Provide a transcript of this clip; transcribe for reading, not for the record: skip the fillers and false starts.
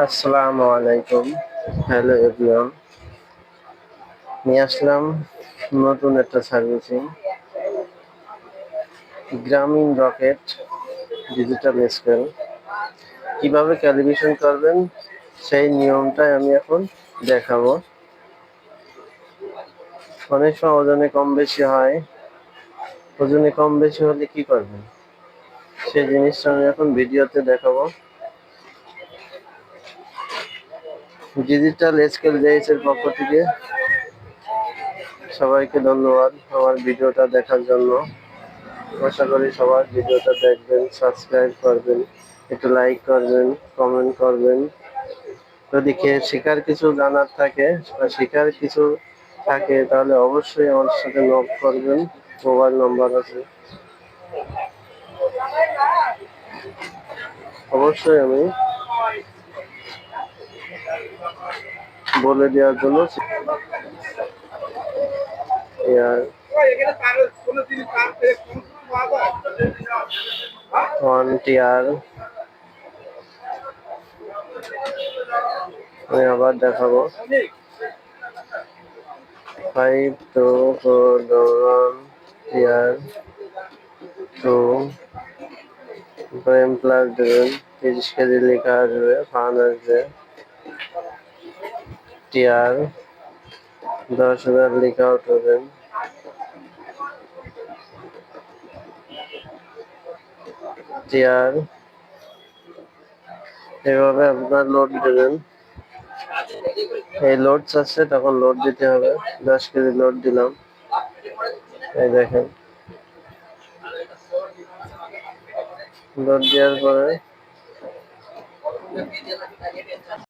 আসসালামু আলাইকুম। Hello everyone. নিয়ে আসলাম নতুন একটা সার্ভিসিং গ্রামীণ রকেট ডিজিটাল স্কেল। কিভাবে ক্যালিব্রেশন করবেন সেই নিয়মটাই আমি এখন দেখাবো। অনেক সময় ওজনে কম বেশি হয়। ওজনে কম বেশি হলে কি করবেন সেই জিনিসটা আমি এখন ভিডিওতে দেখাবো। ডিজিটাল স্কেল জেএস-এর পক্ষ থেকে সবাইকে ধন্যবাদ আমার ভিডিওটা দেখার জন্য। আশা করি সবার ভিডিওটা দেখবেন, সাবস্ক্রাইব করবেন, একটু লাইক করবেন, কমেন্ট করবেন। যদি শেখার কিছু জানার থাকে বা শেখার কিছু থাকে তাহলে অবশ্যই আমার সাথে নক করবেন, মোবাইল নম্বর আছে। অবশ্যই আমি বলে দেওয়ার জন্য ওয়ান টিয়ার আমি আবার দেখাবো। 5 2 4 টিয়ার 2 এম প্লাস দেবেন, 30 কেজি লেখা আসবে, ফান আসবে। টিয়ার 10,000 লেখা উঠবেন। টিয়ার এভাবে আপনার লোড দেবেন। এই লোড চাচ্ছে তখন লোড দিতে হবে। 10 কেজি লোড দিলাম, এই দেখেন লোড দেওয়ার পরে